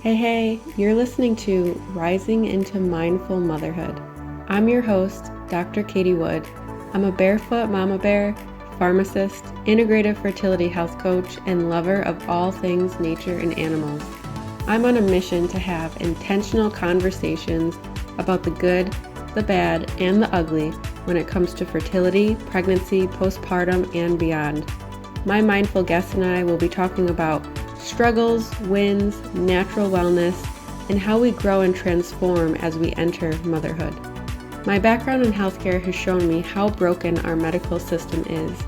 Hey, you're listening to Rising into Mindful Motherhood. I'm your host, Dr. Katie Wood. I'm a barefoot mama bear, pharmacist, integrative fertility health coach, and lover of all things nature and animals. I'm on a mission to have intentional conversations about the good, the bad, and the ugly when it comes to fertility, pregnancy, postpartum, and beyond. My mindful guest and I will be talking about struggles, wins, natural wellness, and how we grow and transform as we enter motherhood. My background in healthcare has shown me how broken our medical system is.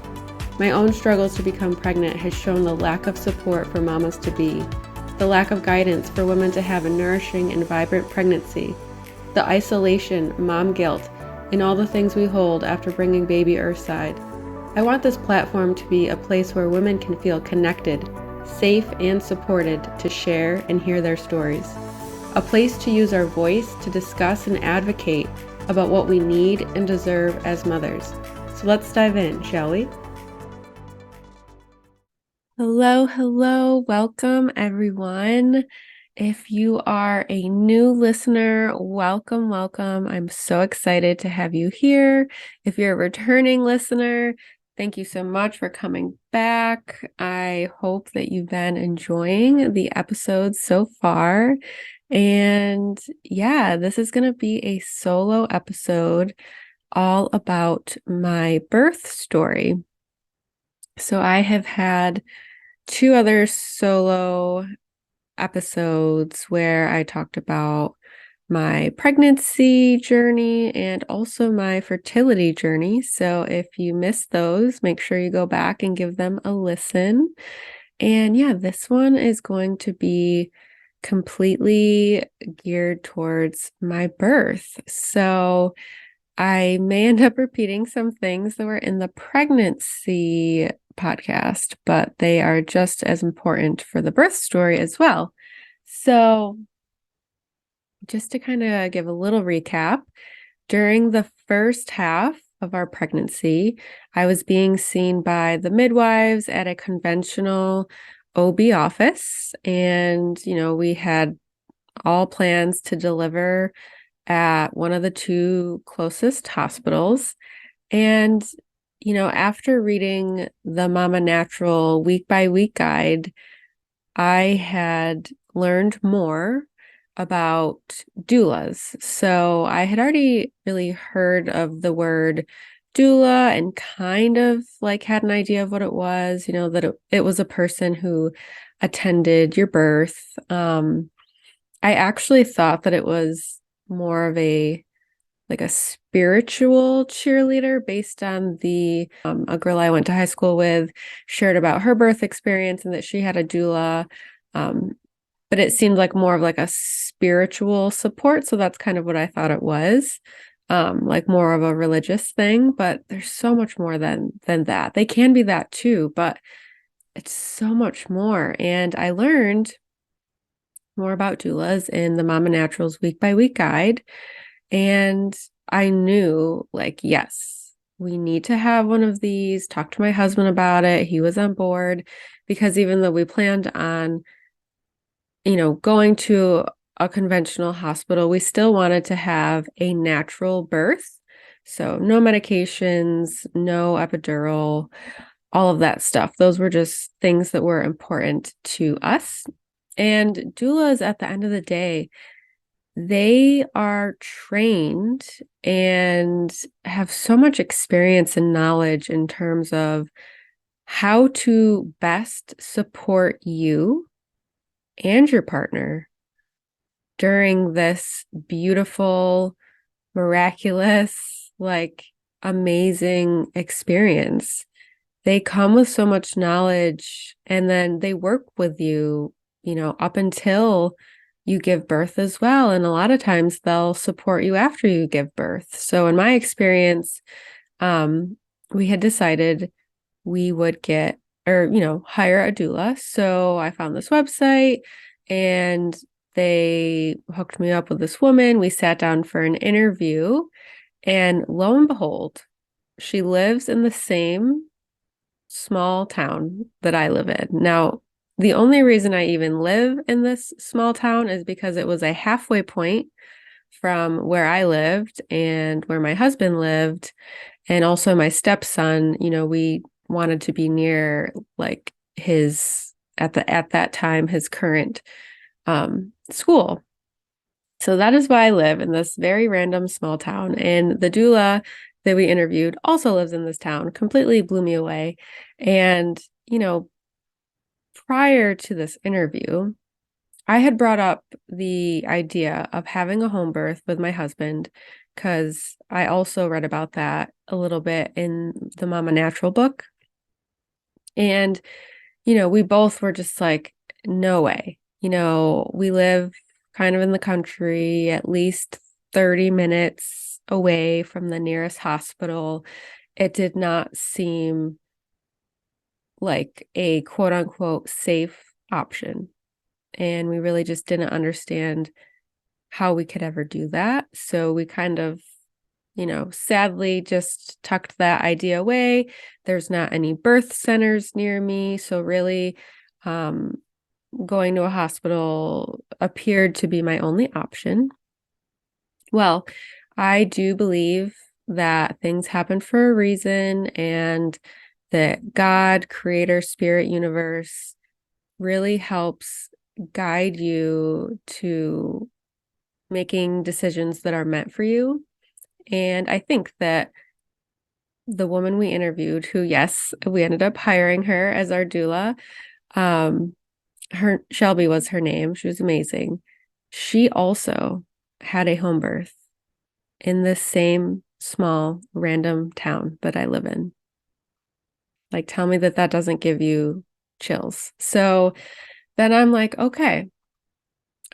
My own struggles to become pregnant has shown the lack of support for mamas to be, the lack of guidance for women to have a nourishing and vibrant pregnancy, the isolation, mom guilt, and all the things we hold after bringing baby earthside. I want this platform to be a place where women can feel connected, safe, and supported to share and hear their stories. A place to use our voice to discuss and advocate about what we need and deserve as mothers. So let's dive in, shall we? Hello. Welcome, everyone. If you are a new listener, welcome. I'm so excited to have you here. If you're a returning listener, thank you so much for coming back. I hope that you've been enjoying the episodes so far. And yeah, this is going to be a solo episode all about my birth story. So I have had two other solo episodes where I talked about my pregnancy journey and also my fertility journey. So if you missed those, make sure you go back and give them a listen. And yeah, this one is going to be completely geared towards my birth. So I may end up repeating some things that were in the pregnancy podcast, but they are just as important for the birth story as well. So, just to kind of give a little recap, during the first half of our pregnancy, I was being seen by the midwives at a conventional OB office. And, we had all plans to deliver at one of the two closest hospitals. And, after reading the Mama Natural week by week guide, I had learned more about doulas. So I had already really heard of the word doula and kind of like had an idea of what it was, that it was a person who attended your birth. I actually thought that it was more of a spiritual cheerleader based on the a girl I went to high school with shared about her birth experience and that she had a doula. But it seemed like more of like a spiritual support. So that's kind of what I thought it was. Like more of a religious thing, but there's so much more than that. They can be that too, but it's so much more. And I learned more about doulas in the Mama Naturals week by week guide. And I knew, yes, we need to have one of these, talk to my husband about it. He was on board because even though we planned on, going to a conventional hospital, we still wanted to have a natural birth. So no medications, no epidural, all of that stuff. Those were just things that were important to us. And doulas, at the end of the day, they are trained and have so much experience and knowledge in terms of how to best support you and your partner during this beautiful, miraculous, amazing experience. They come with so much knowledge and then they work with you, up until you give birth as well. And a lot of times they'll support you after you give birth. So in my experience, we had decided we would hire a doula. So I found this website and they hooked me up with this woman. We sat down for an interview and lo and behold, she lives in the same small town that I live in. Now, the only reason I even live in this small town is because it was a halfway point from where I lived and where my husband lived. And also my stepson, we wanted to be near like his at that time his current school. So that is why I live in this very random small town. And the doula that we interviewed also lives in this town, completely blew me away. And, prior to this interview, I had brought up the idea of having a home birth with my husband because I also read about that a little bit in the Mama Natural book. And, we both were just like, no way. We live kind of in the country, at least 30 minutes away from the nearest hospital. It did not seem like a quote unquote safe option. And we really just didn't understand how we could ever do that. So we kind of, sadly just tucked that idea away. There's not any birth centers near me. So really, going to a hospital appeared to be my only option. Well, I do believe that things happen for a reason and that God, creator, spirit, universe really helps guide you to making decisions that are meant for you. And I think that the woman we interviewed, who, yes, we ended up hiring her as our doula, her Shelby was her name. She was amazing. She also had a home birth in this same small random town that I live in. Like, tell me that doesn't give you chills. So then I'm like, okay,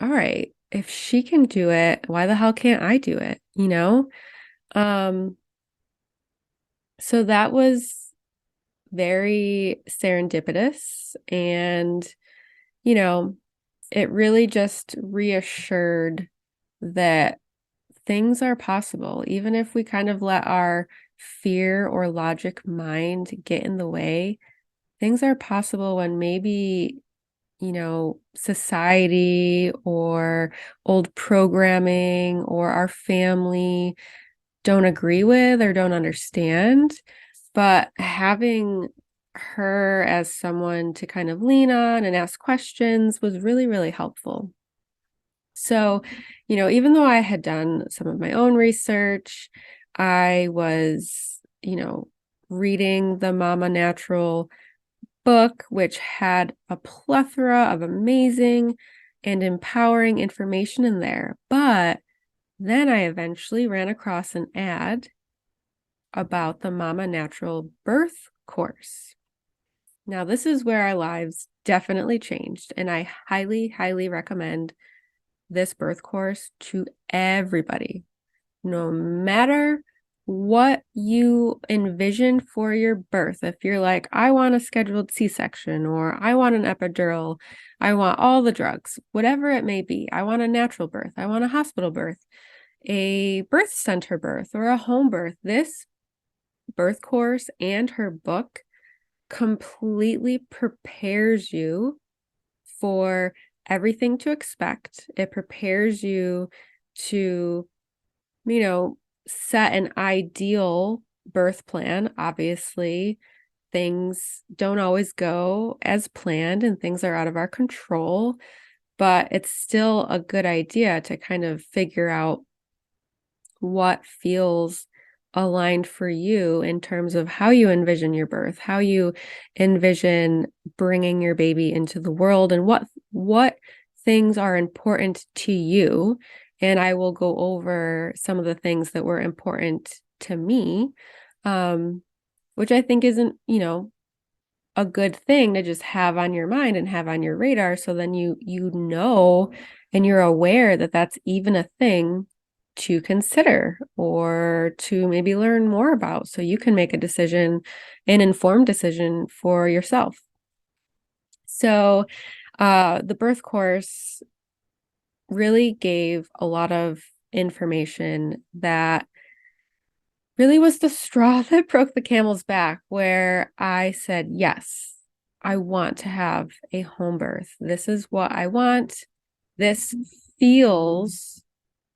all right, if she can do it, why the hell can't I do it? So that was very serendipitous and, it really just reassured that things are possible, even if we kind of let our fear or logic mind get in the way. Things are possible when maybe, society or old programming or our family don't agree with or don't understand. But having her as someone to kind of lean on and ask questions was really, really helpful. So, even though I had done some of my own research, I was, reading the Mama Natural book, which had a plethora of amazing and empowering information in there. But then I eventually ran across an ad about the Mama Natural birth course. Now, this is where our lives definitely changed, and I highly, highly recommend this birth course to everybody, no matter what you envision for your birth. If you're like, I want a scheduled C-section, or I want an epidural, I want all the drugs, whatever it may be. I want a natural birth. I want a hospital birth, a birth center birth, or a home birth. This birth course and her book completely prepares you for everything to expect. It prepares you to, set an ideal birth plan. Obviously, things don't always go as planned and things are out of our control, but it's still a good idea to kind of figure out what feels aligned for you in terms of how you envision your birth, how you envision bringing your baby into the world, and what things are important to you. And I will go over some of the things that were important to me, which I think isn't, a good thing to just have on your mind and have on your radar. So then and you're aware that that's even a thing to consider or to maybe learn more about, so you can make a decision, an informed decision for yourself. So the birth course really gave a lot of information that really was the straw that broke the camel's back, where I said, yes, I want to have a home birth. This is what I want. This feels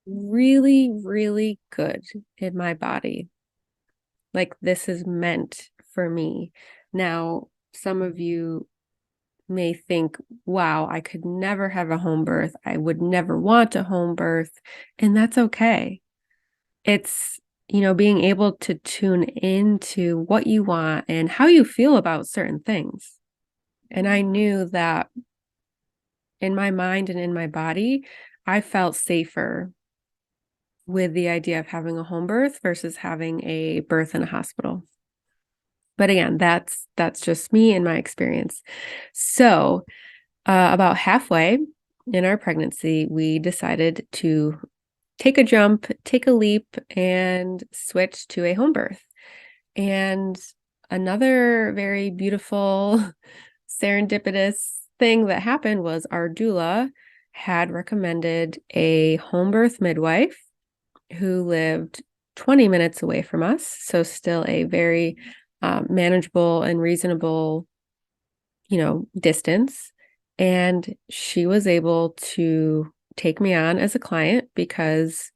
really, really good in my body. Like this is meant for me. Now, some of you may think, wow, I could never have a home birth. I would never want a home birth. And that's okay. It's, being able to tune into what you want and how you feel about certain things. And I knew that in my mind and in my body, I felt safer with the idea of having a home birth versus having a birth in a hospital. But again, that's just me and my experience. So about halfway in our pregnancy, we decided to take a jump, take a leap, and switch to a home birth. And another very beautiful, serendipitous thing that happened was our doula had recommended a home birth midwife who lived 20 minutes away from us. So still a very manageable and reasonable, distance. And she was able to take me on as a client because,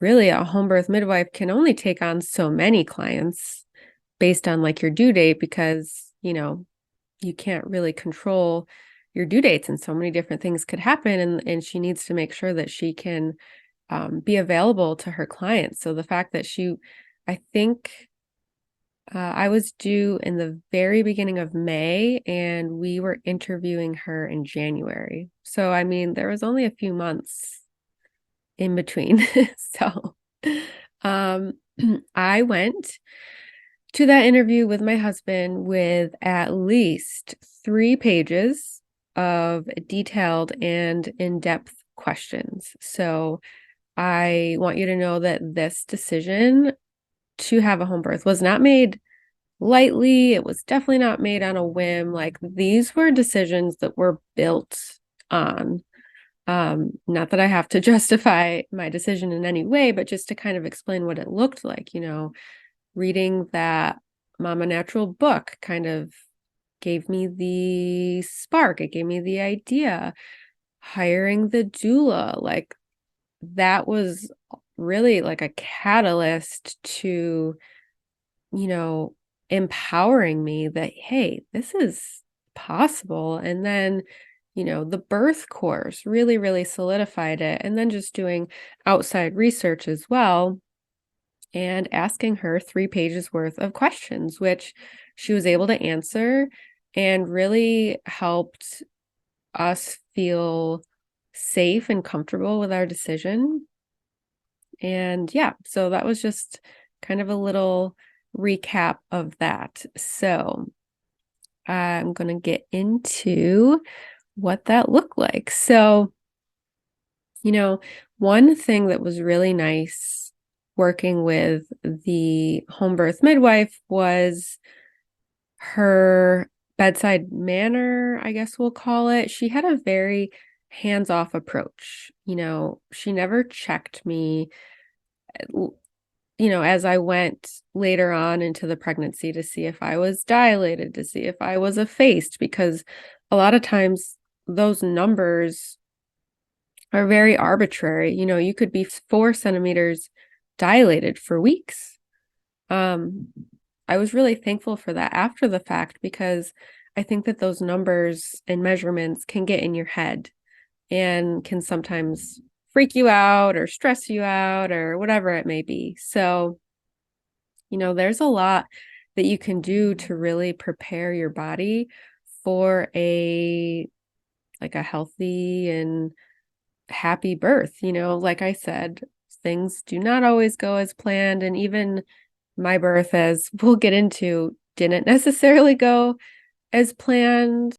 really a home birth midwife can only take on so many clients based on like your due date because, you can't really control your due dates and so many different things could happen. And she needs to make sure that she can be available to her clients. So the fact that I think I was due in the very beginning of May and we were interviewing her in January. So, I mean, there was only a few months in between. So, I went to that interview with my husband with at least 3 pages of detailed and in-depth questions. So, I want you to know that this decision to have a home birth was not made lightly. It was definitely not made on a whim. Like these were decisions that were built on. Not that I have to justify my decision in any way, but just to kind of explain what it looked like, reading that Mama Natural book kind of gave me the spark. It gave me the idea. Hiring the doula, like that was really like a catalyst to, empowering me that, hey, this is possible. And then, the birth course really, really solidified it. And then just doing outside research as well and asking her 3 pages worth of questions, which she was able to answer and really helped us feel safe and comfortable with our decision. And yeah, so that was just kind of a little recap of that. So I'm going to get into what that looked like. So, one thing that was really nice working with the home birth midwife was her bedside manner, I guess we'll call it. She had a very hands-off approach. She never checked me as I went later on into the pregnancy to see if I was dilated, to see if I was effaced, because a lot of times those numbers are very arbitrary. You could be 4 centimeters dilated for weeks. I was really thankful for that after the fact because I think that those numbers and measurements can get in your head and can sometimes freak you out or stress you out or whatever it may be. So, there's a lot that you can do to really prepare your body for a healthy and happy birth. Like I said, things do not always go as planned. And even my birth, as we'll get into, didn't necessarily go as planned.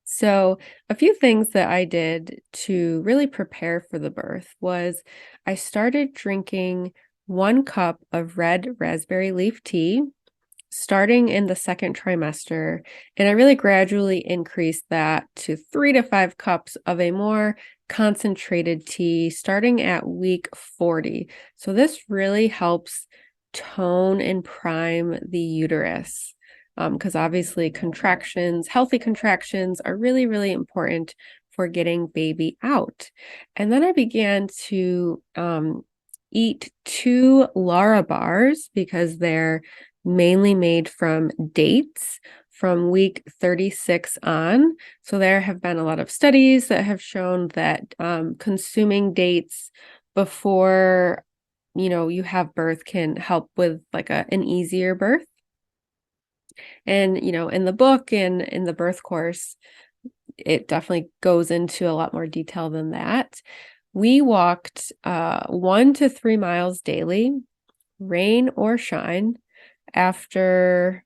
So a few things that I did to really prepare for the birth was I started drinking 1 cup of red raspberry leaf tea starting in the 2nd trimester. And I really gradually increased that to 3 to 5 cups of a more concentrated tea starting at week 40. So this really helps tone and prime the uterus. because obviously healthy contractions are really, really important for getting baby out. And then I began to eat 2 Lara bars because they're mainly made from dates from week 36 on. So there have been a lot of studies that have shown that consuming dates before you have birth can help with like an easier birth. And in the book and in the birth course, it definitely goes into a lot more detail than that. We walked 1 to 3 miles daily, rain or shine. After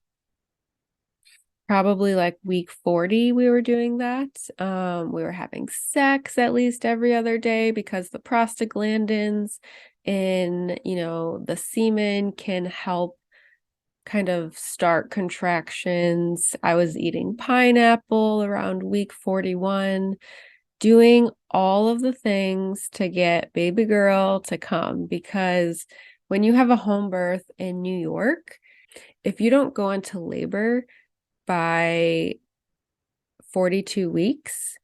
probably like week 40, we were doing that. We were having sex at least every other day because the prostaglandins in, the semen can help kind of start contractions. I was eating pineapple around week 41, doing all of the things to get baby girl to come, because when you have a home birth in New York, if you don't go into labor by 42 weeks,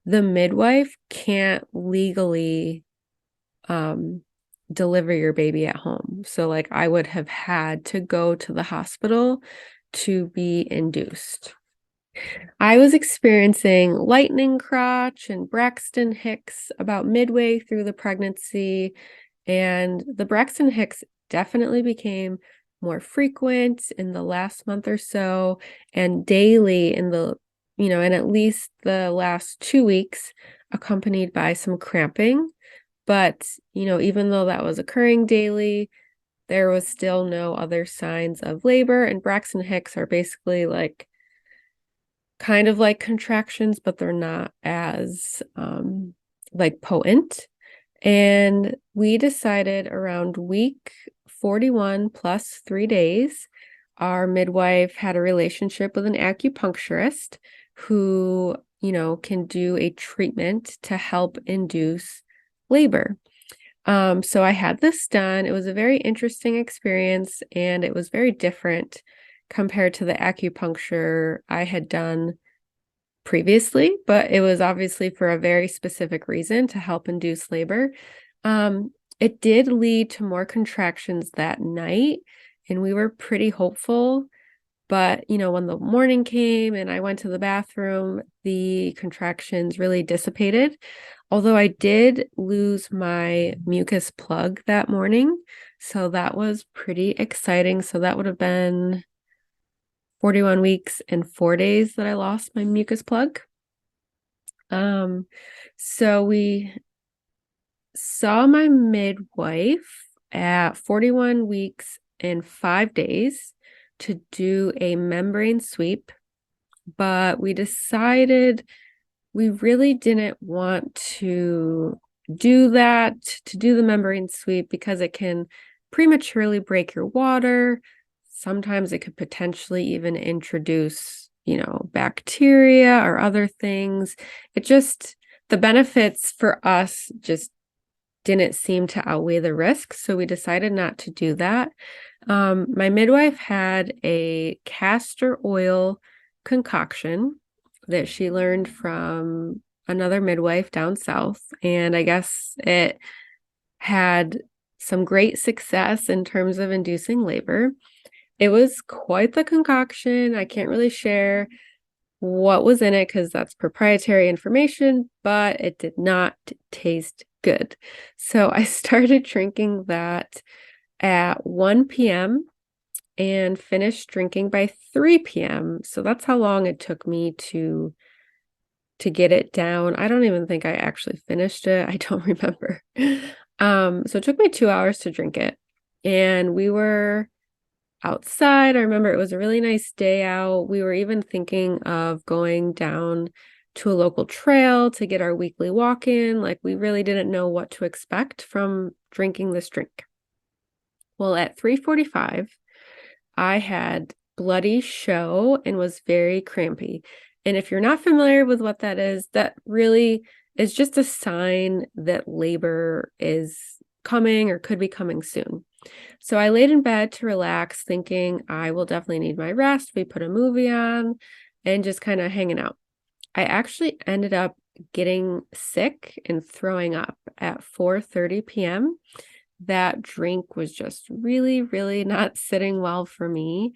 the midwife can't legally deliver your baby at home. So like I would have had to go to the hospital to be induced. I was experiencing lightning crotch and Braxton Hicks about midway through the pregnancy, and the Braxton Hicks definitely became more frequent in the last month or so, and daily in at least the last 2 weeks, accompanied by some cramping. But, even though that was occurring daily, there was still no other signs of labor. And Braxton Hicks are basically like kind of like contractions, but they're not as like potent. And we decided around week 41 plus 3 days, our midwife had a relationship with an acupuncturist who, can do a treatment to help induce labor. So I had this done. It was a very interesting experience, and it was very different compared to the acupuncture I had done previously, but it was obviously for a very specific reason, to help induce labor. It did lead to more contractions that night, and we were pretty hopeful. But, when the morning came and I went to the bathroom, the contractions really dissipated. Although I did lose my mucus plug that morning. So that was pretty exciting. So that would have been 41 weeks and 4 days that I lost my mucus plug. So we saw my midwife at 41 weeks and 5 days to do a membrane sweep, but we decided we really didn't want to do the membrane sweep, because it can prematurely break your water. Sometimes it could potentially even introduce, bacteria or other things. The benefits for us just didn't seem to outweigh the risks, so we decided not to do that. My midwife had a castor oil concoction that she learned from another midwife down south, and I guess it had some great success in terms of inducing labor. It was quite the concoction. I can't really share what was in it because that's proprietary information, but it did not taste good. So I started drinking that at 1 p.m. and finished drinking by 3 p.m. So that's how long it took me to get it down. I don't even think I actually finished it. I don't remember. So it took me 2 hours to drink it. And we were outside. I remember it was a really nice day out. We were even thinking of going down to a local trail to get our weekly walk in. Like, we really didn't know what to expect from drinking this drink. Well, at 3:45, I had bloody show and was very crampy. And if you're not familiar with what that really is just a sign that labor is coming or could be coming soon. So I laid in bed to relax, thinking I will definitely need my rest. We put a movie on and just kind of hanging out. I actually ended up getting sick and throwing up at 4:30 p.m. That drink was just really, really not sitting well for me.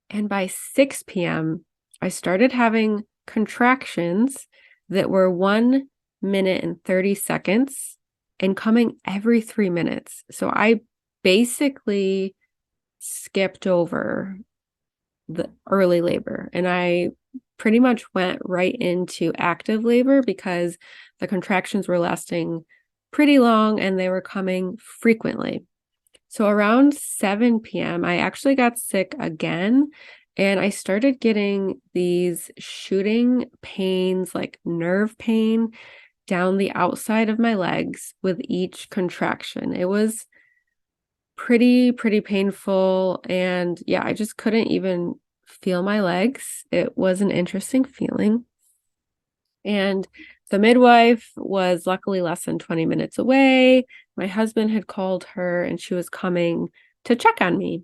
And by 6 p.m., I started having contractions that were 1 minute and 30 seconds and coming every 3 minutes. So I basically skipped over the early labor and I pretty much went right into active labor because the contractions were lasting pretty long and they were coming frequently. So around 7 p.m., I actually got sick again and I started getting these shooting pains, like nerve pain down the outside of my legs with each contraction. It was pretty painful. And yeah, I just couldn't even feel my legs. It was an interesting feeling. And the midwife was luckily less than 20 minutes away. My husband had called her and she was coming to check on me.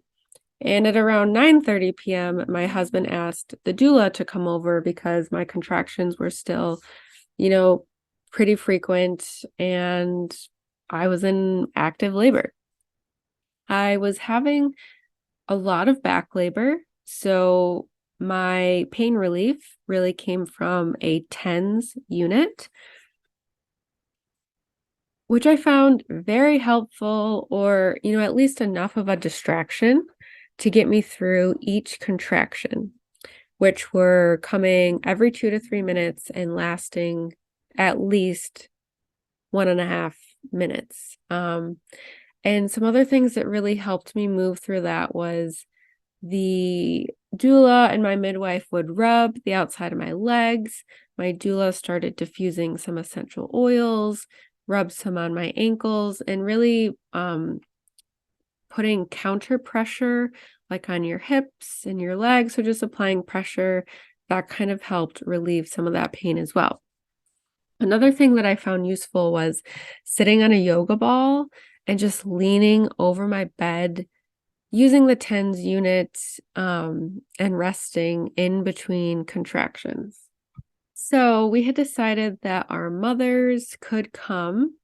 And at around 9:30 p.m., my husband asked the doula to come over because my contractions were still, pretty frequent and I was in active labor. I was having a lot of back labor. So my pain relief really came from a TENS unit, which I found very helpful or, at least enough of a distraction to get me through each contraction, which were coming every 2 to 3 minutes and lasting at least 1.5 minutes. And some other things that really helped me move through that was the doula and my midwife would rub the outside of my legs. My doula started diffusing some essential oils, rubbed some on my ankles, and really putting counter pressure like on your hips and your legs. So just applying pressure that kind of helped relieve some of that pain as well. Another thing that I found useful was sitting on a yoga ball and just leaning over my bed, using the TENS unit, and resting in between contractions. So we had decided that our mothers could come.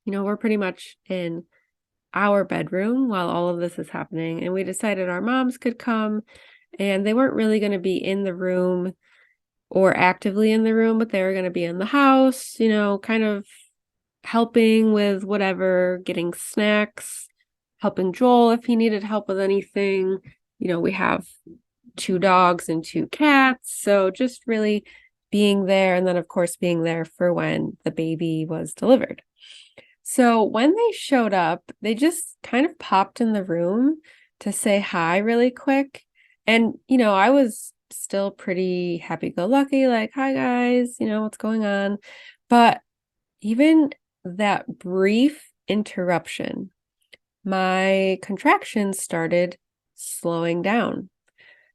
We're pretty much in our bedroom while all of this is happening. And we decided our moms could come and they weren't really going to be in the room or actively in the room, but they were going to be in the house, kind of helping with whatever, getting snacks, helping Joel if he needed help with anything. We have 2 dogs and 2 cats. So just really being there. And then, of course, being there for when the baby was delivered. So when they showed up, they just kind of popped in the room to say hi really quick. And, I was still pretty happy-go-lucky, like, hi guys, what's going on? But even that brief interruption, my contractions started slowing down.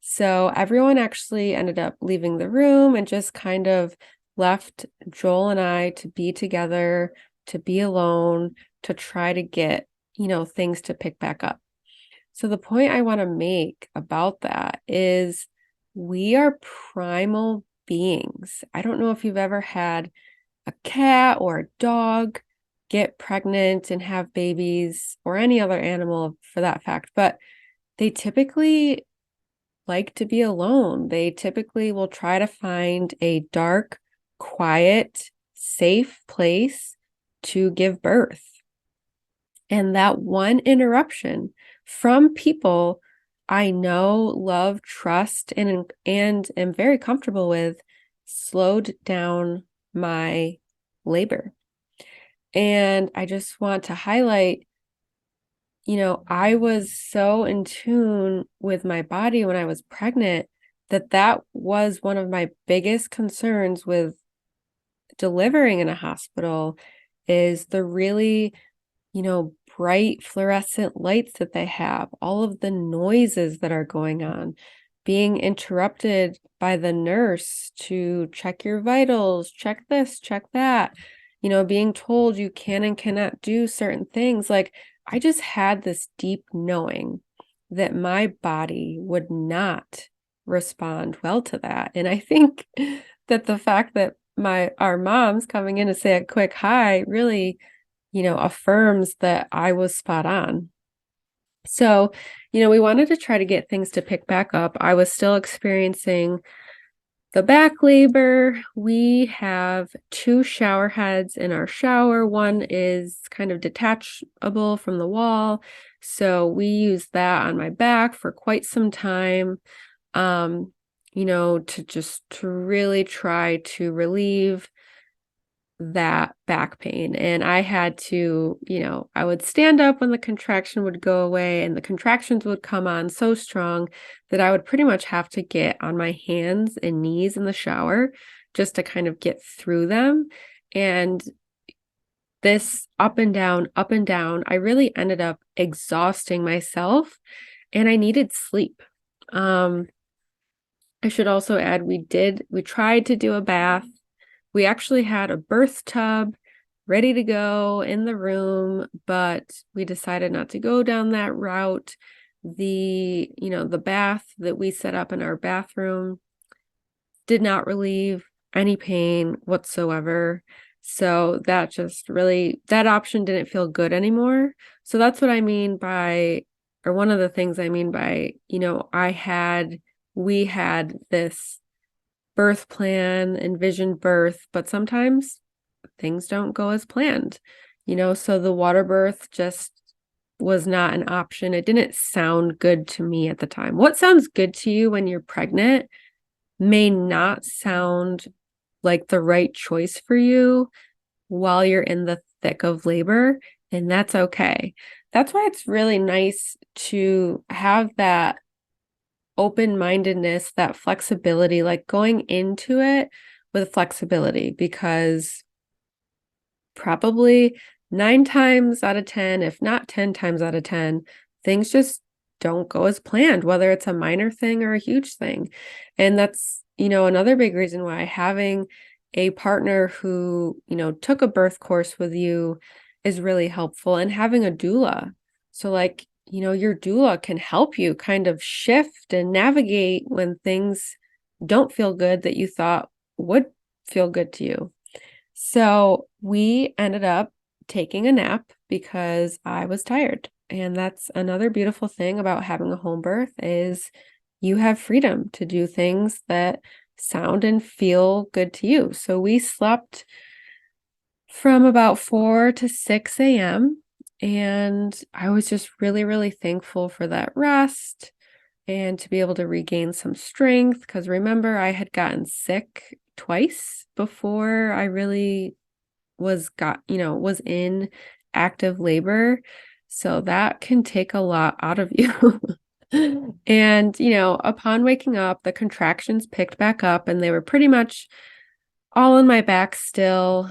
So everyone actually ended up leaving the room and just kind of left Joel and I to be together, to be alone, to try to get, things to pick back up. So the point I want to make about that is we are primal beings. I don't know if you've ever had a cat or a dog get pregnant and have babies, or any other animal for that fact, but they typically like to be alone. They typically will try to find a dark, quiet, safe place to give birth. And that one interruption from people I know, love, trust, and am very comfortable with slowed down my labor. And I just want to highlight, I was so in tune with my body when I was pregnant that was one of my biggest concerns with delivering in a hospital is the really, bright fluorescent lights that they have, all of the noises that are going on, being interrupted by the nurse to check your vitals, check this, check that, being told you can and cannot do certain things. Like, I just had this deep knowing that my body would not respond well to that. And I think that the fact that our mom's coming in to say a quick hi really, affirms that I was spot on. So, we wanted to try to get things to pick back up. I was still experiencing the back labor. We have two shower heads in our shower. One is kind of detachable from the wall. So we used that on my back for quite some time, to really try to relieve that back pain. And I had to, I would stand up when the contraction would go away, and the contractions would come on so strong that I would pretty much have to get on my hands and knees in the shower just to kind of get through them. And this up and down, I really ended up exhausting myself, and I needed sleep. I should also add, we tried to do a bath. We actually had a birth tub ready to go in the room, but we decided not to go down that route. The bath that we set up in our bathroom did not relieve any pain whatsoever. So that that option didn't feel good anymore. So that's what I mean by, or one of the things I mean by, we had this birth plan, envisioned birth, but sometimes things don't go as planned, so the water birth just was not an option. It didn't sound good to me at the time. What sounds good to you when you're pregnant may not sound like the right choice for you while you're in the thick of labor, and that's okay. That's why it's really nice to have that open-mindedness, that flexibility, like going into it with flexibility, because probably 9 times out of 10, if not 10 times out of 10, things just don't go as planned, whether it's a minor thing or a huge thing. And that's, another big reason why having a partner who, took a birth course with you is really helpful, and having a doula. So like, your doula can help you kind of shift and navigate when things don't feel good that you thought would feel good to you. So we ended up taking a nap because I was tired. And that's another beautiful thing about having a home birth is you have freedom to do things that sound and feel good to you. So we slept from about 4 to 6 a.m. And I was just really, really thankful for that rest and to be able to regain some strength. Because remember, I had gotten sick twice before I really was in active labor. So that can take a lot out of you. And, upon waking up, the contractions picked back up, and they were pretty much all in my back still.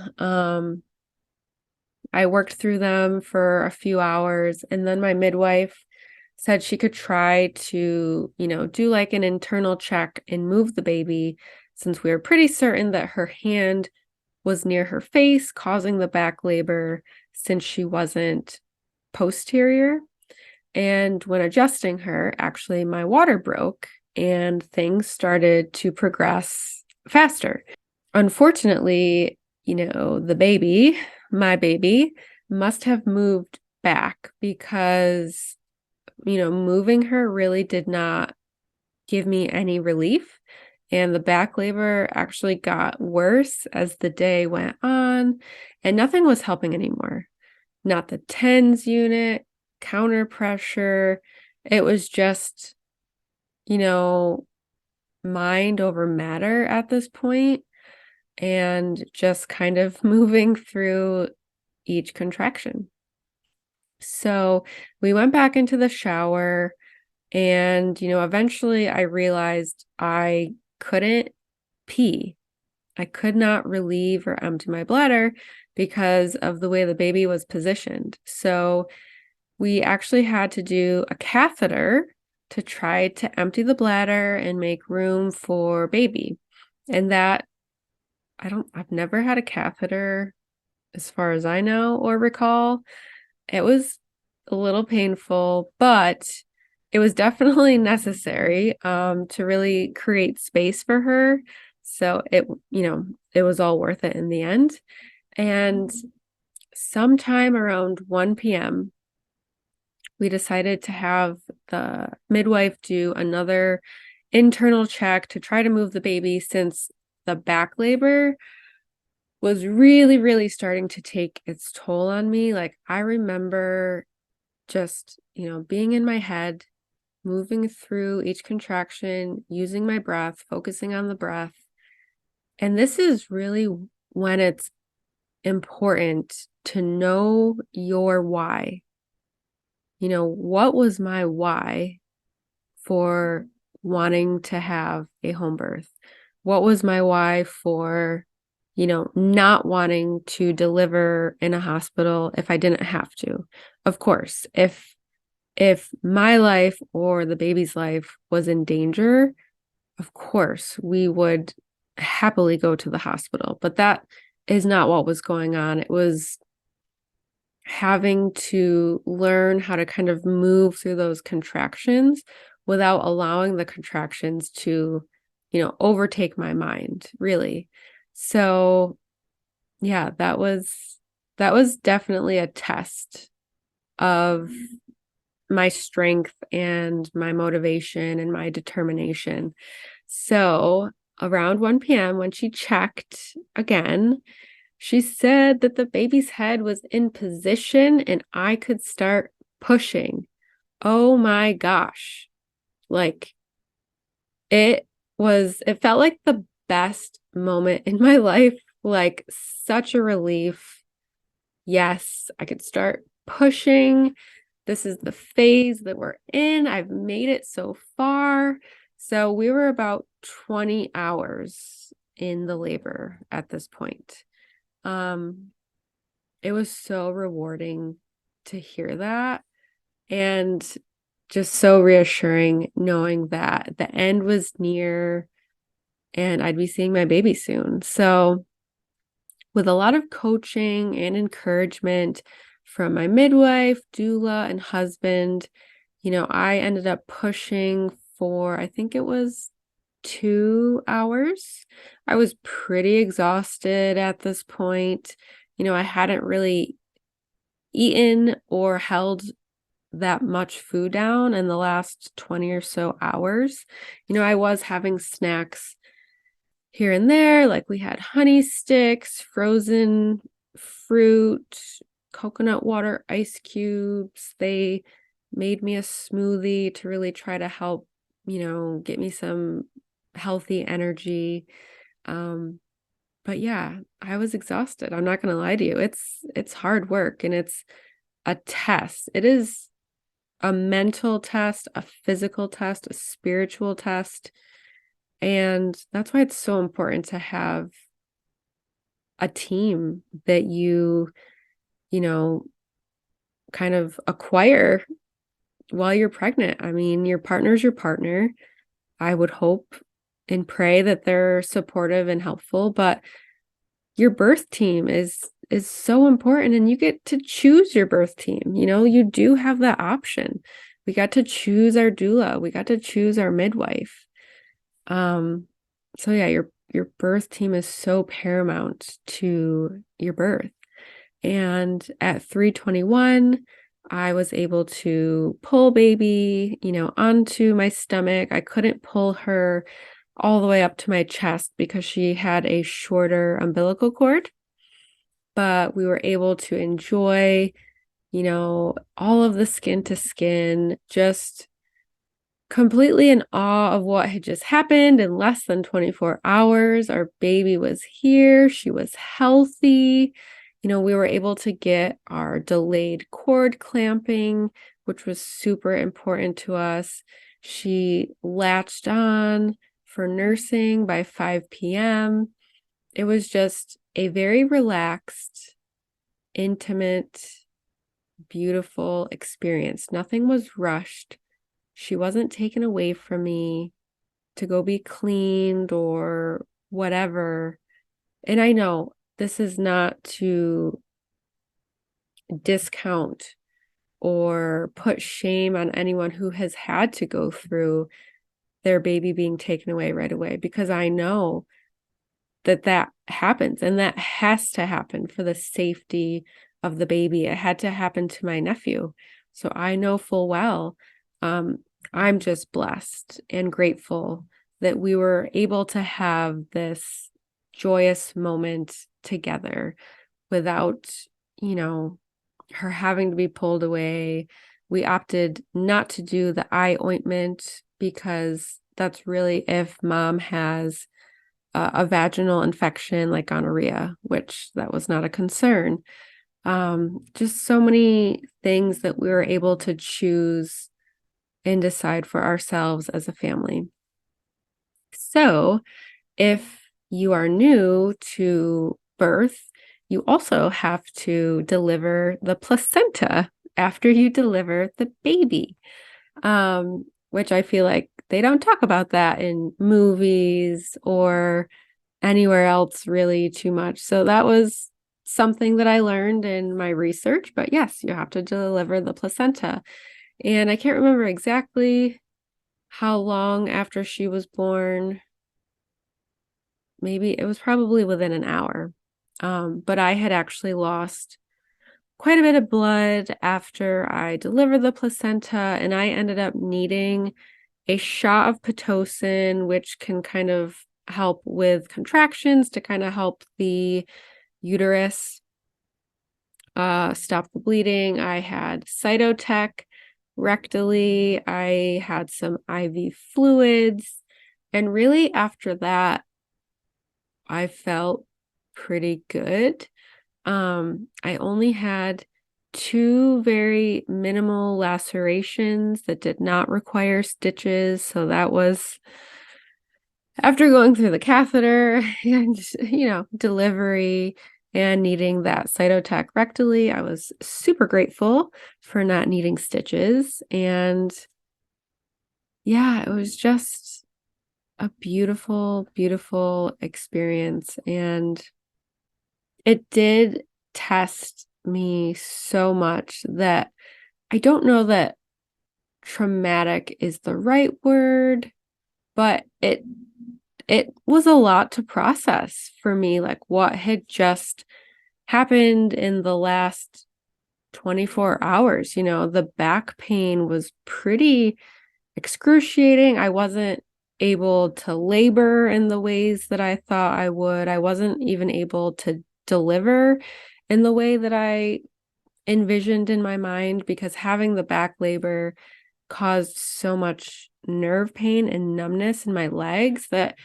I worked through them for a few hours, and then my midwife said she could try to, do like an internal check and move the baby, since we were pretty certain that her hand was near her face, causing the back labor, since she wasn't posterior. And when adjusting her, actually my water broke and things started to progress faster. Unfortunately, my baby must have moved back because, moving her really did not give me any relief. And the back labor actually got worse as the day went on, and nothing was helping anymore. Not the TENS unit, counter pressure. It was just, mind over matter at this point, and just kind of moving through each contraction. So we went back into the shower, and, eventually I realized I couldn't pee. I could not relieve or empty my bladder because of the way the baby was positioned. So we actually had to do a catheter to try to empty the bladder and make room for baby. And that, I've never had a catheter as far as I know or recall. It was a little painful, but it was definitely necessary to really create space for her. So it was all worth it in the end. And sometime around 1 p.m., we decided to have the midwife do another internal check to try to move the baby, since the back labor was really, really starting to take its toll on me. Like, I remember just, being in my head, moving through each contraction, using my breath, focusing on the breath. And this is really when it's important to know your why. What was my why for wanting to have a home birth? What was my why for, not wanting to deliver in a hospital if I didn't have to? Of course, if my life or the baby's life was in danger, of course, we would happily go to the hospital. But that is not what was going on. It was having to learn how to kind of move through those contractions without allowing the contractions to, overtake my mind, really. So, yeah, that was definitely a test of my strength and my motivation and my determination. So, around 1 p.m., when she checked again, she said that the baby's head was in position and I could start pushing. Oh my gosh. Like, it felt like the best moment in my life, like such a relief. Yes, I could start pushing. This is the phase that we're in. I've made it so far. So we were about 20 hours in the labor at this point. It was so rewarding to hear that, and just so reassuring knowing that the end was near and I'd be seeing my baby soon. So with a lot of coaching and encouragement from my midwife, doula, and husband, I ended up pushing for, I think it was 2 hours. I was pretty exhausted at this point. I hadn't really eaten or held that much food down in the last 20 or so hours. I was having snacks here and there, like we had honey sticks, frozen fruit, coconut water, ice cubes. They made me a smoothie to really try to help, get me some healthy energy. But yeah, I was exhausted. I'm not going to lie to you. It's hard work, and it's a test. It is a mental test, a physical test, a spiritual test. And that's why it's so important to have a team that you kind of acquire while you're pregnant. I mean, your partner's your partner. I would hope and pray that they're supportive and helpful, but your birth team is so important, and you get to choose your birth team. You do have that option. We got to choose our doula. We got to choose our midwife. So yeah, your birth team is so paramount to your birth. And at 3:21, I was able to pull baby, onto my stomach. I couldn't pull her all the way up to my chest because she had a shorter umbilical cord, but we were able to enjoy, all of the skin to skin, just completely in awe of what had just happened in less than 24 hours. Our baby was here. She was healthy. We were able to get our delayed cord clamping, which was super important to us. She latched on for nursing by 5 p.m. It was just a very relaxed, intimate, beautiful experience. Nothing was rushed. She wasn't taken away from me to go be cleaned or whatever. And I know this is not to discount or put shame on anyone who has had to go through their baby being taken away right away, because I know that that happens, and that has to happen for the safety of the baby. It had to happen to my nephew. So I know full well, I'm just blessed and grateful that we were able to have this joyous moment together without, her having to be pulled away. We opted not to do the eye ointment because that's really if mom has a vaginal infection like gonorrhea, which that was not a concern. Just so many things that we were able to choose and decide for ourselves as a family. So if you are new to birth, you also have to deliver the placenta after you deliver the baby, which I feel like they don't talk about that in movies or anywhere else really too much. So that was something that I learned in my research. But yes, you have to deliver the placenta. And I can't remember exactly how long after she was born. Maybe it was probably within an hour. But I had actually lost quite a bit of blood after I delivered the placenta, and I ended up needing a shot of Pitocin, which can kind of help with contractions to kind of help the uterus stop the bleeding. I had Cytotec rectally. I had some IV fluids. And really after that, I felt pretty good. I only had 2 very minimal lacerations that did not require stitches. So that was after going through the catheter and, delivery and needing that Cytotec rectally. I was super grateful for not needing stitches. And yeah, it was just a beautiful, beautiful experience. And it did test me so much that I don't know that traumatic is the right word, but it was a lot to process for me, like what had just happened in the last 24 hours. The back pain was pretty excruciating. I wasn't able to labor in the ways that I thought I would. I wasn't even able to deliver in the way that I envisioned in my mind, because having the back labor caused so much nerve pain and numbness in my legs that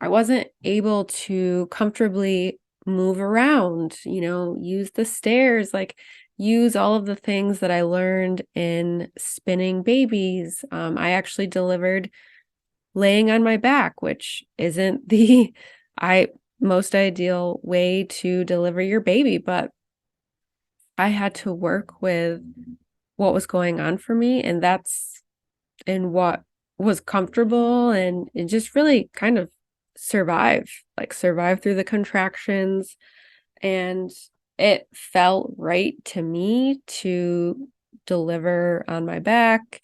I wasn't able to comfortably move around, use the stairs, like use all of the things that I learned in spinning babies. I actually delivered laying on my back, which isn't the most ideal way to deliver your baby, but I had to work with what was going on for me, and that's in what was comfortable, and just really kind of survive through the contractions. And it felt right to me to deliver on my back.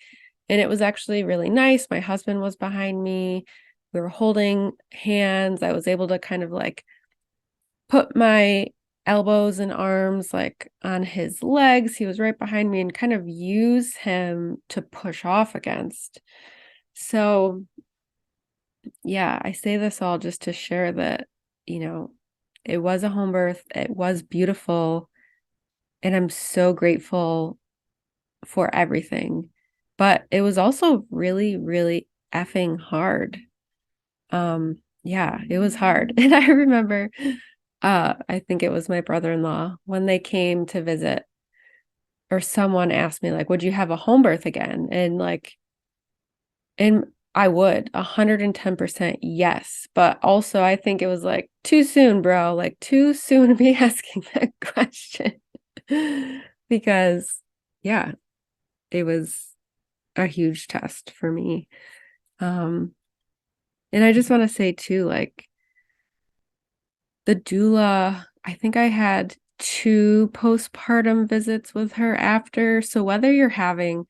And it was actually really nice. My husband was behind me. We were holding hands. I was able to kind of like put my elbows and arms like on his legs. He was right behind me, and kind of use him to push off against. So yeah, I say this all just to share that, it was a home birth. It was beautiful. And I'm so grateful for everything. But it was also really, really effing hard. Yeah, it was hard. And I remember, I think it was my brother-in-law when they came to visit, or someone asked me, like, would you have a home birth again? And I would 110% yes. But also I think it was like too soon, bro, like too soon to be asking that question. Because yeah, it was a huge test for me. And I just want to say too, like the doula, I think I had 2 postpartum visits with her after. So whether you're having,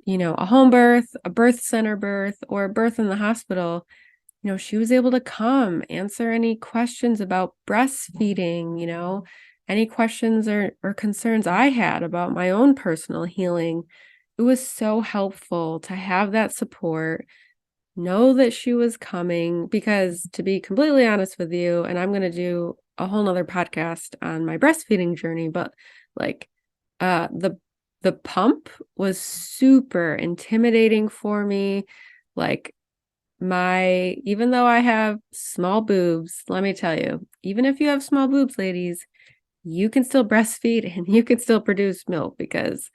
a home birth, a birth center birth, or a birth in the hospital, she was able to come answer any questions about breastfeeding, any questions or concerns I had about my own personal healing. It was so helpful to have that support, know that she was coming, because to be completely honest with you, and I'm going to do a whole nother podcast on my breastfeeding journey, but like the pump was super intimidating for me. Like even though I have small boobs, let me tell you, even if you have small boobs, ladies, you can still breastfeed and you can still produce milk, because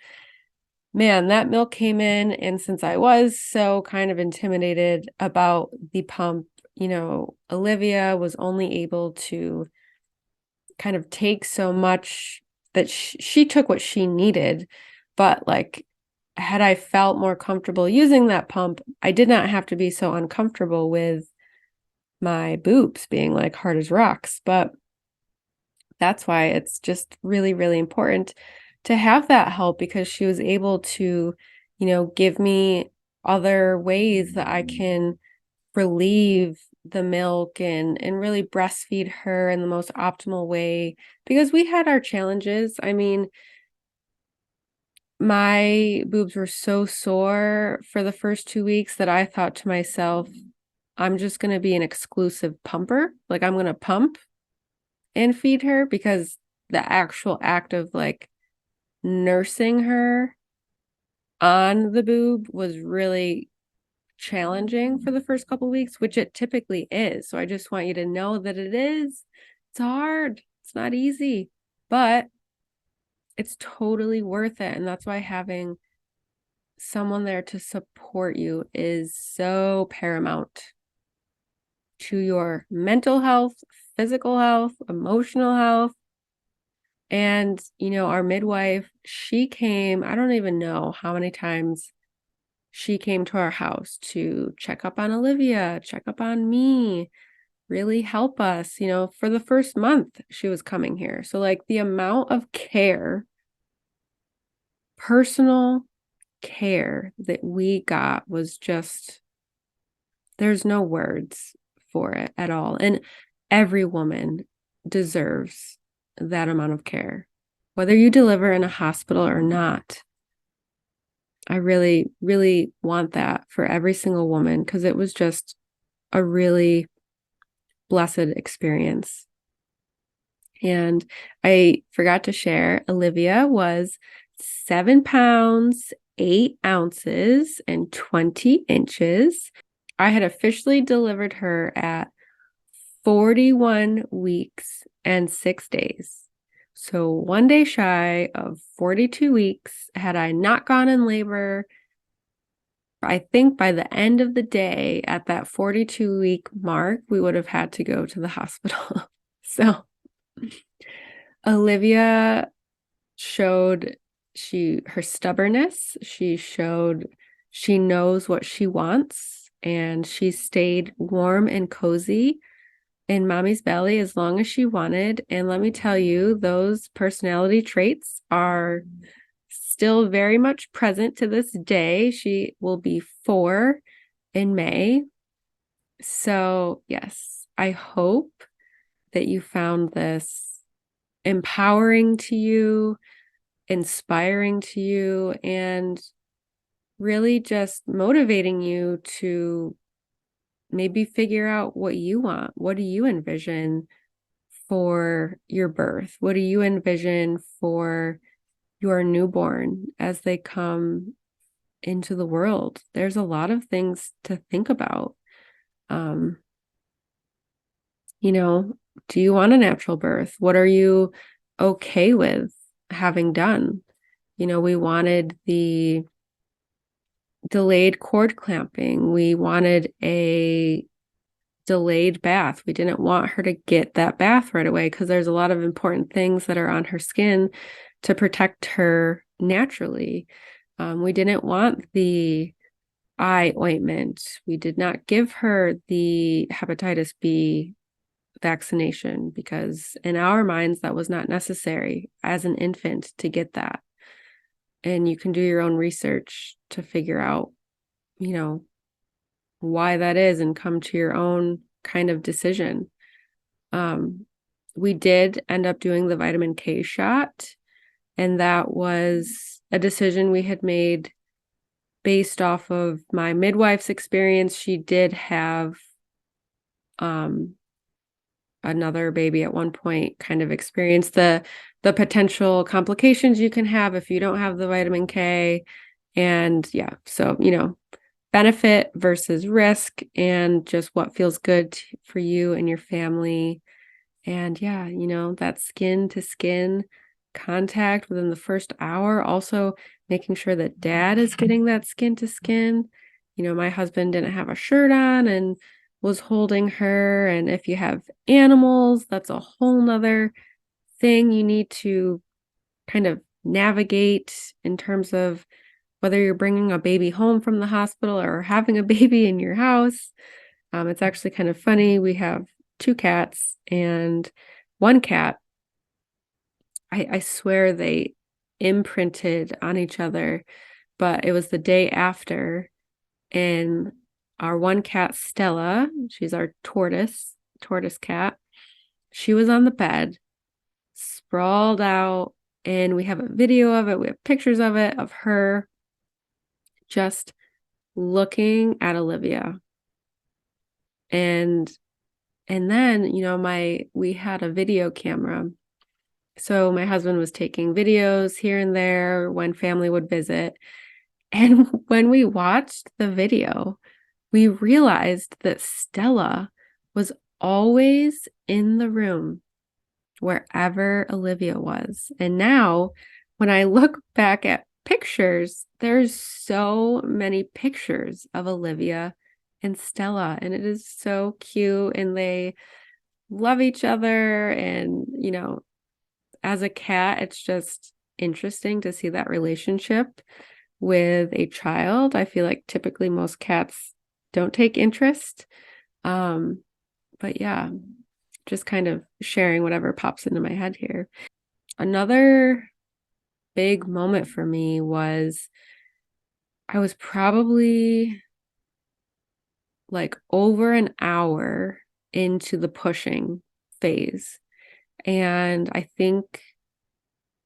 man, that milk came in. And since I was so kind of intimidated about the pump, Olivia was only able to kind of take so much that she took what she needed. But like, had I felt more comfortable using that pump, I did not have to be so uncomfortable with my boobs being like hard as rocks. But that's why it's just really, really important to have that help, because she was able to, give me other ways that I can relieve the milk and really breastfeed her in the most optimal way, because we had our challenges. I mean, my boobs were so sore for the first 2 weeks that I thought to myself, I'm just going to be an exclusive pumper. Like, I'm going to pump and feed her, because the actual act of like nursing her on the boob was really challenging for the first couple weeks, which it typically is. So I just want you to know that it is. It's hard. It's not easy, but it's totally worth it. And that's why having someone there to support you is so paramount to your mental health, physical health, emotional health. And, our midwife, she came, I don't even know how many times she came to our house to check up on Olivia, check up on me, really help us. For the first month she was coming here. So like the amount of care, personal care that we got was just, there's no words for it at all. And every woman deserves that amount of care, whether you deliver in a hospital or not. I really, really want that for every single woman, because it was just a really blessed experience. And I forgot to share, Olivia was 7 pounds, 8 ounces, and 20 inches. I had officially delivered her at 41 weeks and 6 days. So 1 day shy of 42 weeks. Had I not gone in labor, I think by the end of the day at that 42-week mark, we would have had to go to the hospital. So Olivia showed her stubbornness. She showed she knows what she wants, and she stayed warm and cozy in mommy's belly as long as she wanted. And let me tell you, those personality traits are still very much present to this day. She will be 4 in May. So yes, I hope that you found this empowering to you, inspiring to you, and really just motivating you to maybe figure out what you want. What do you envision for your birth? What do you envision for your newborn as they come into the world? There's a lot of things to think about. Do you want a natural birth? What are you okay with having done? We wanted the delayed cord clamping. We wanted a delayed bath. We didn't want her to get that bath right away, because there's a lot of important things that are on her skin to protect her naturally. We didn't want the eye ointment. We did not give her the hepatitis B vaccination, because in our minds that was not necessary as an infant to get that. And you can do your own research to figure out, why that is and come to your own kind of decision. We did end up doing the vitamin K shot, and that was a decision we had made based off of my midwife's experience. She did have another baby at one point, kind of experience the potential complications you can have if you don't have the vitamin K. And yeah, so, benefit versus risk and just what feels good for you and your family. And yeah, that skin to skin contact within the first hour, also making sure that dad is getting that skin to skin. My husband didn't have a shirt on and was holding her. And if you have animals, that's a whole nother thing you need to kind of navigate in terms of whether you're bringing a baby home from the hospital or having a baby in your house. It's actually kind of funny. We have 2 cats, and one cat, I swear they imprinted on each other, but it was the day after, and our one cat, Stella, she's our tortoise cat, she was on the bed, sprawled out, and we have a video of it, we have pictures of it, of her just looking at Olivia. And then, we had a video camera. So my husband was taking videos here and there when family would visit. And when we watched the video, we realized that Stella was always in the room wherever Olivia was. And now when I look back at pictures, there's so many pictures of Olivia and Stella, and it is so cute, and they love each other. And as a cat, it's just interesting to see that relationship with a child. I feel like typically most cats don't take interest, but yeah, just kind of sharing whatever pops into my head here. Another big moment for me was I was probably like over an hour into the pushing phase. And I think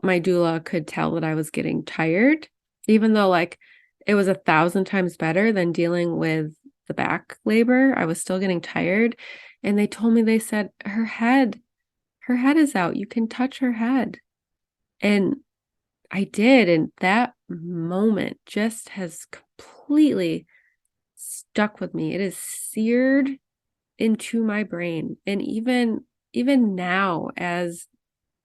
my doula could tell that I was getting tired, even though it was 1,000 times better than dealing with the back labor. I was still getting tired. And they said, her head is out. You can touch her head. And I did. And that moment just has completely stuck with me. It is seared into my brain. And even now, as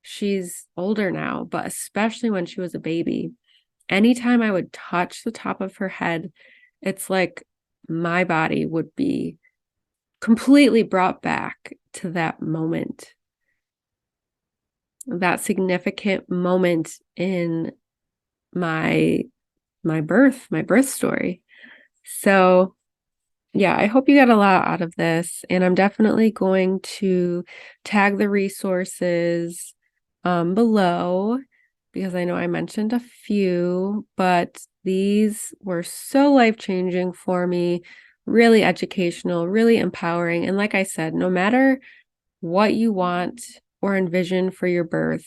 she's older now, but especially when she was a baby, anytime I would touch the top of her head, it's like my body would be completely brought back to that moment, that significant moment in my birth story. So yeah, I hope you got a lot out of this, and I'm definitely going to tag the resources below, because I know I mentioned a few, but these were so life-changing for me, really educational, really empowering. And like I said, no matter what you want or envision for your birth,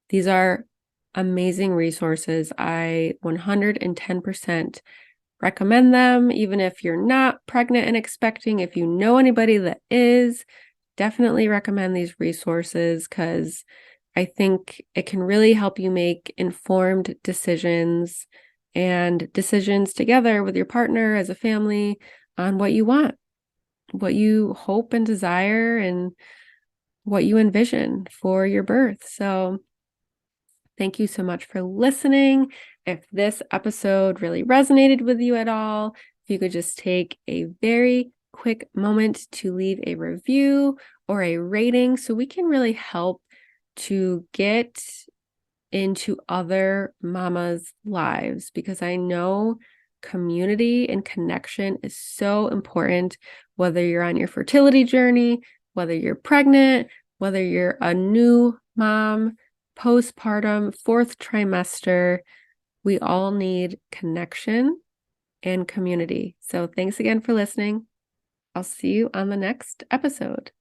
these are amazing resources. I 110% recommend them, even if you're not pregnant and expecting. If you know anybody that is, definitely recommend these resources, because I think it can really help you make informed decisions and decisions together with your partner as a family on what you want, what you hope and desire, and what you envision for your birth. So thank you so much for listening. If this episode really resonated with you at all, if you could just take a very quick moment to leave a review or a rating so we can really help to get into other mamas' lives, because I know community and connection is so important, whether you're on your fertility journey, whether you're pregnant, whether you're a new mom, postpartum, fourth trimester, we all need connection and community. So thanks again for listening. I'll see you on the next episode.